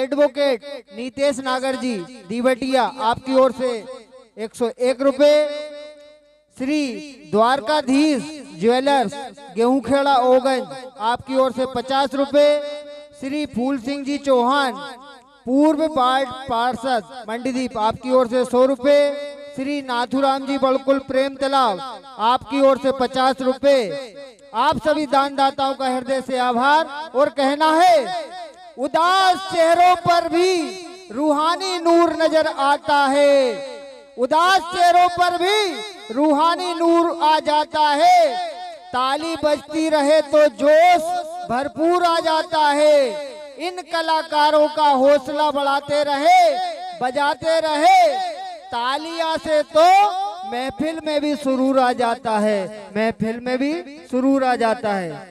Advocate Nitesh नागर जी दीवटिया आपकी ओर से 101 रुपए। श्री द्वारकाधीश ज्वेलर्स गेहूंखेड़ा ओगंज आपकी ओर से 50 रुपए। श्री फूल सिंह जी चौहान पूर्व वार्ड पार्षद मंडीदीप आपकी ओर से 100 रुपए। श्री नाथुराम जी बड़कुल प्रेम तालाब आपकी ओर से 50 रुपए। आप सभी दानदाताओं का हृदय से आभार। और कहना है, उदास चेहरों पर भी रूहानी नूर नजर आता है, उदास चेहरों पर भी रूहानी नूर आ जाता है। ताली बजती रहे तो जोश भरपूर आ जाता है। इन कलाकारों का हौसला बढ़ाते रहे, बजाते रहे। तालियां से तो महफिल में भी सुरूर आ जाता है, महफिल में भी सुरूर आ जाता है।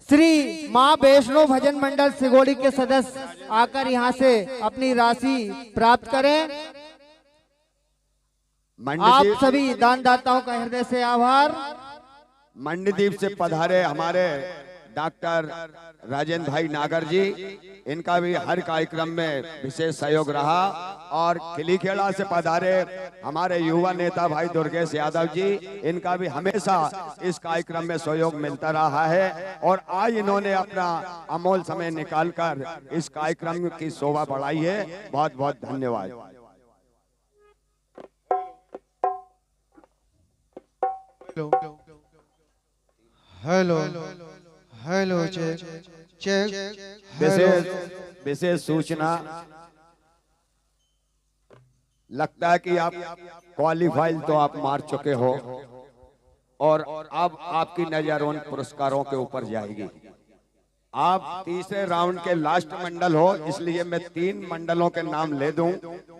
श्री मां वैष्णो भजन मंडल सिगोड़ी के सदस्य आकर यहां से अपनी राशि प्राप्त करें। आप सभी दानदाताओं का हृदय से आभार। मंडीदीप से पधारे हमारे डॉक्टर राजेंद्र भाई नागर जी, इनका भी हर कार्यक्रम में विशेष सहयोग रहा। और खिलीखेड़ा से पधारे हमारे युवा नेता भाई दुर्गेश यादव जी, इनका भी हमेशा इस कार्यक्रम में सहयोग मिलता रहा है। और आज इन्होंने अपना अमूल्य समय निकालकर इस कार्यक्रम की शोभा बढ़ाई है। बहुत बहुत धन्यवाद। हेलो हेलो चेक विशेष सूचना, लगता है कि आप क्वालिफाई तो आप मार चुके हो और अब आपकी नजर उन पुरस्कारों के ऊपर जाएगी। आप तीसरे राउंड के लास्ट मंडल हो, इसलिए मैं 3 मंडलों के नाम ले दूं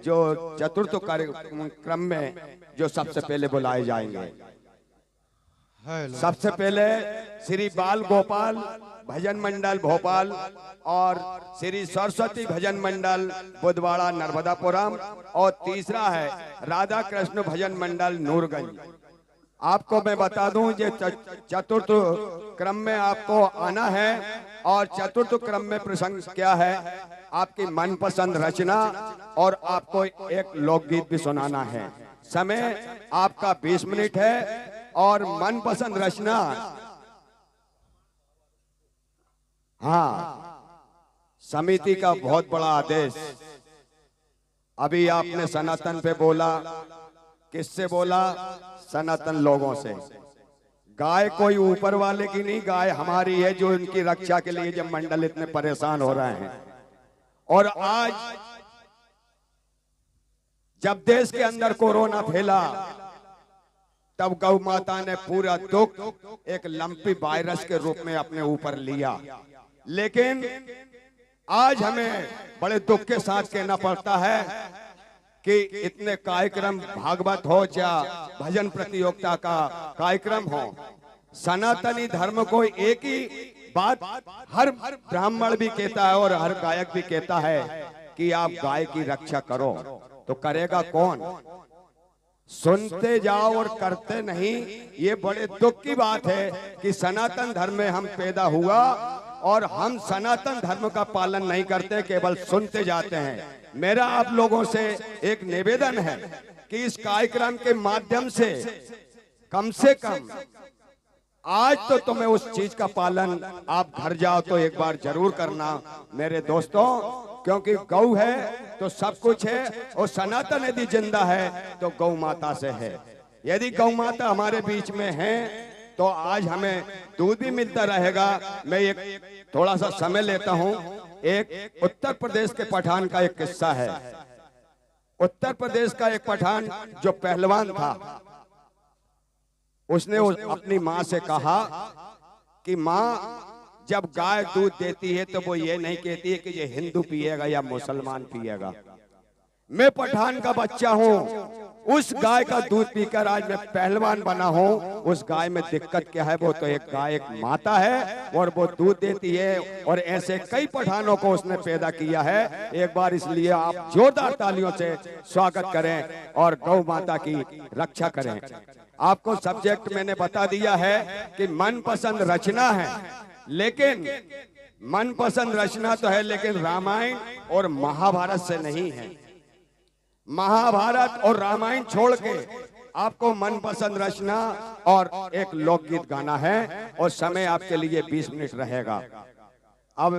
जो चतुर्थ कार्यक्रम में जो सबसे पहले बुलाए जाएंगे। सबसे पहले श्री बाल गोपाल भजन मंडल भोपाल और श्री सरस्वती भजन मंडल बुधवाड़ा नर्मदापुरम, और तीसरा है राधा कृष्ण भजन मंडल नूरगंज। आपको मैं बता दूं, ये चतुर्थ क्रम में आपको आना है। और चतुर्थ क्रम में प्रसंग क्या है, आपकी मनपसंद रचना और आपको एक लोकगीत भी सुनाना है। समय आपका 20 मिनट है और मनपसंद रचना, हाँ, समिति का बहुत बड़ा आदेश। अभी आपने सनातन पे बोला, किससे बोला? सनातन लोगों से। गाय कोई ऊपर वाले की नहीं, गाय हमारी है, जो इनकी रक्षा के लिए जब मंडल इतने परेशान हो रहे हैं। और आज जब देश के अंदर कोरोना फैला, तब गौ माता ने पूरा दुख एक लंपी वायरस के रूप में अपने ऊपर लिया। लेकिन आज हमें बड़े दुख के साथ कहना पड़ता है कि इतने कार्यक्रम भागवत हो या भजन प्रतियोगिता का कार्यक्रम हो, सनातनी धर्म को एक ही बात हर ब्राह्मण भी कहता है और हर गायक भी कहता है कि आप गाय की रक्षा करो। तो करेगा कौन? सुनते जाओ और करते नहीं। ये बड़े दुख की बात है कि सनातन धर्म में हम पैदा हुआ और हम सनातन धर्म का पालन नहीं करते, केवल सुनते जाते हैं। मेरा आप लोगों से एक निवेदन है कि इस कार्यक्रम के माध्यम से कम आज तो तुम्हें उस चीज का पालन, आप घर जाओ तो एक बार जरूर करना मेरे दोस्तों, क्योंकि गौ है तो सब कुछ है, और सनातन यदि जिंदा है तो गौ माता से है। यदि गौ माता हमारे बीच में है तो आज हमें दूध भी मिलता रहेगा। मैं एक थोड़ा सा समय लेता हूं। एक उत्तर प्रदेश के पठान का एक किस्सा है। उत्तर प्रदेश का एक पठान जो पहलवान था, उसने अपनी माँ से कहा कि माँ, जब गाय दूध देती है तो वो ये नहीं कहती है कि ये हिंदू पिएगा या मुसलमान पिएगा। मैं पठान का बच्चा हूँ, उस गाय का दूध पीकर आज मैं पहलवान बना हूँ। उस गाय में दिक्कत क्या है? वो तो एक गाय, एक माता है और वो दूध देती है। और ऐसे कई पठानों को उसने पैदा किया है। एक बार इसलिए आप जोरदार तालियों से स्वागत करें और गौ माता की रक्षा करें। आपको सब्जेक्ट मैंने बता दिया है कि मनपसंद रचना है, लेकिन मनपसंद रचना तो है, लेकिन रामायण और महाभारत से नहीं है। महाभारत और रामायण छोड़ के आपको मनपसंद रचना और एक लोकगीत गाना है, और समय आपके लिए 20 मिनट रहेगा। अब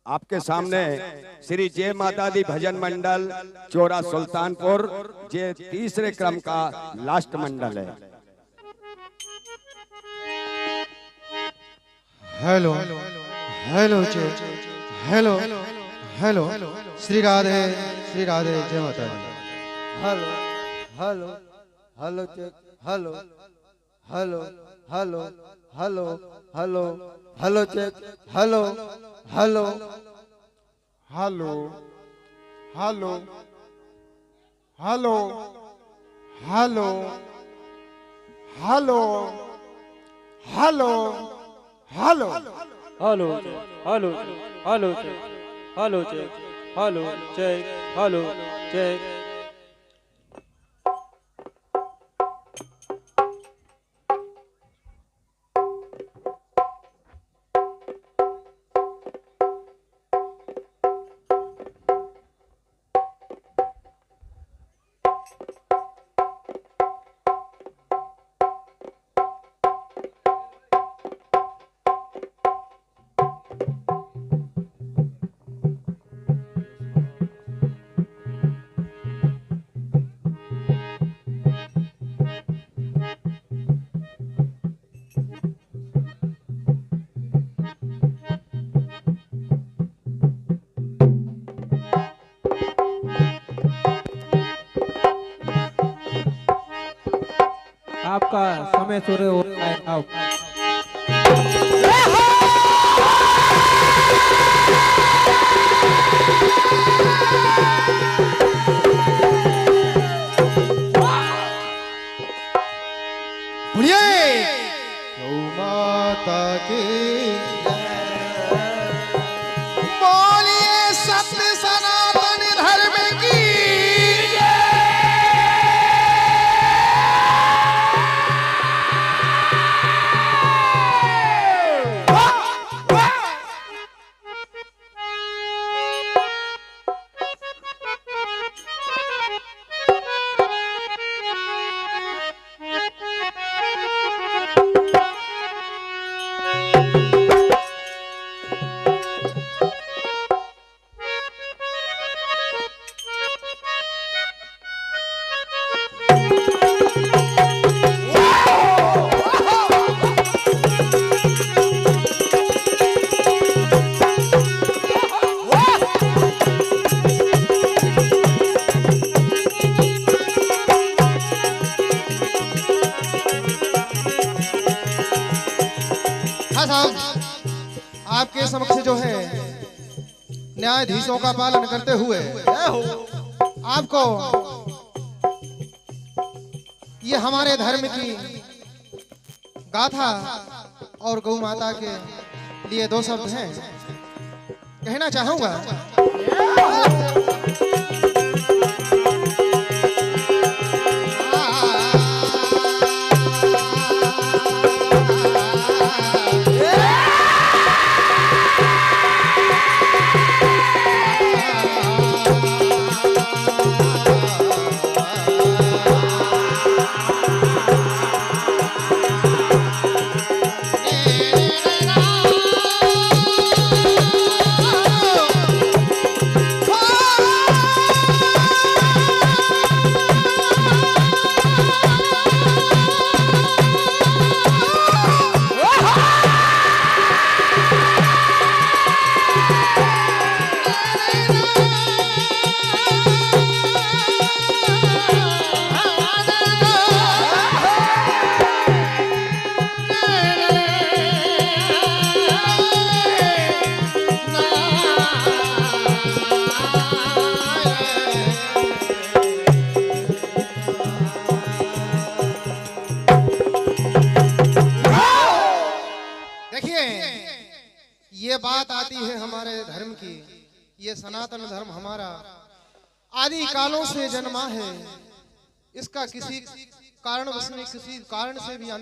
आपके सामने श्री जय माता दी भजन मंडल चोरा सुल्तानपुर, ये तीसरे क्रम का लास्ट मंडल है। Hello hello check, hello hello, Shri Radhe जय माता दी। Hello hello hello check, hello hello hello hello hello hello check, hello hello hello hello hello hello hello hello hello hello hello hello check, hello check, hello check, hello check. आपका समय शुरू हो रहा है अब। गौ माता की बोलिए सत्य सनातन धर्म की। हाँ साहब, आपके समक्ष जो है न्यायाधीशों का पालन करते हुए आपको ये हमारे धर्म की गाथा और गौ माता के लिए 2 शब्द हैं कहना चाहूंगा। ये बात आती है हमारे धर्म की, ये सनातन धर्म हमारा आदि कालों से जन्मा है। इसका किसी कारण से भी अंत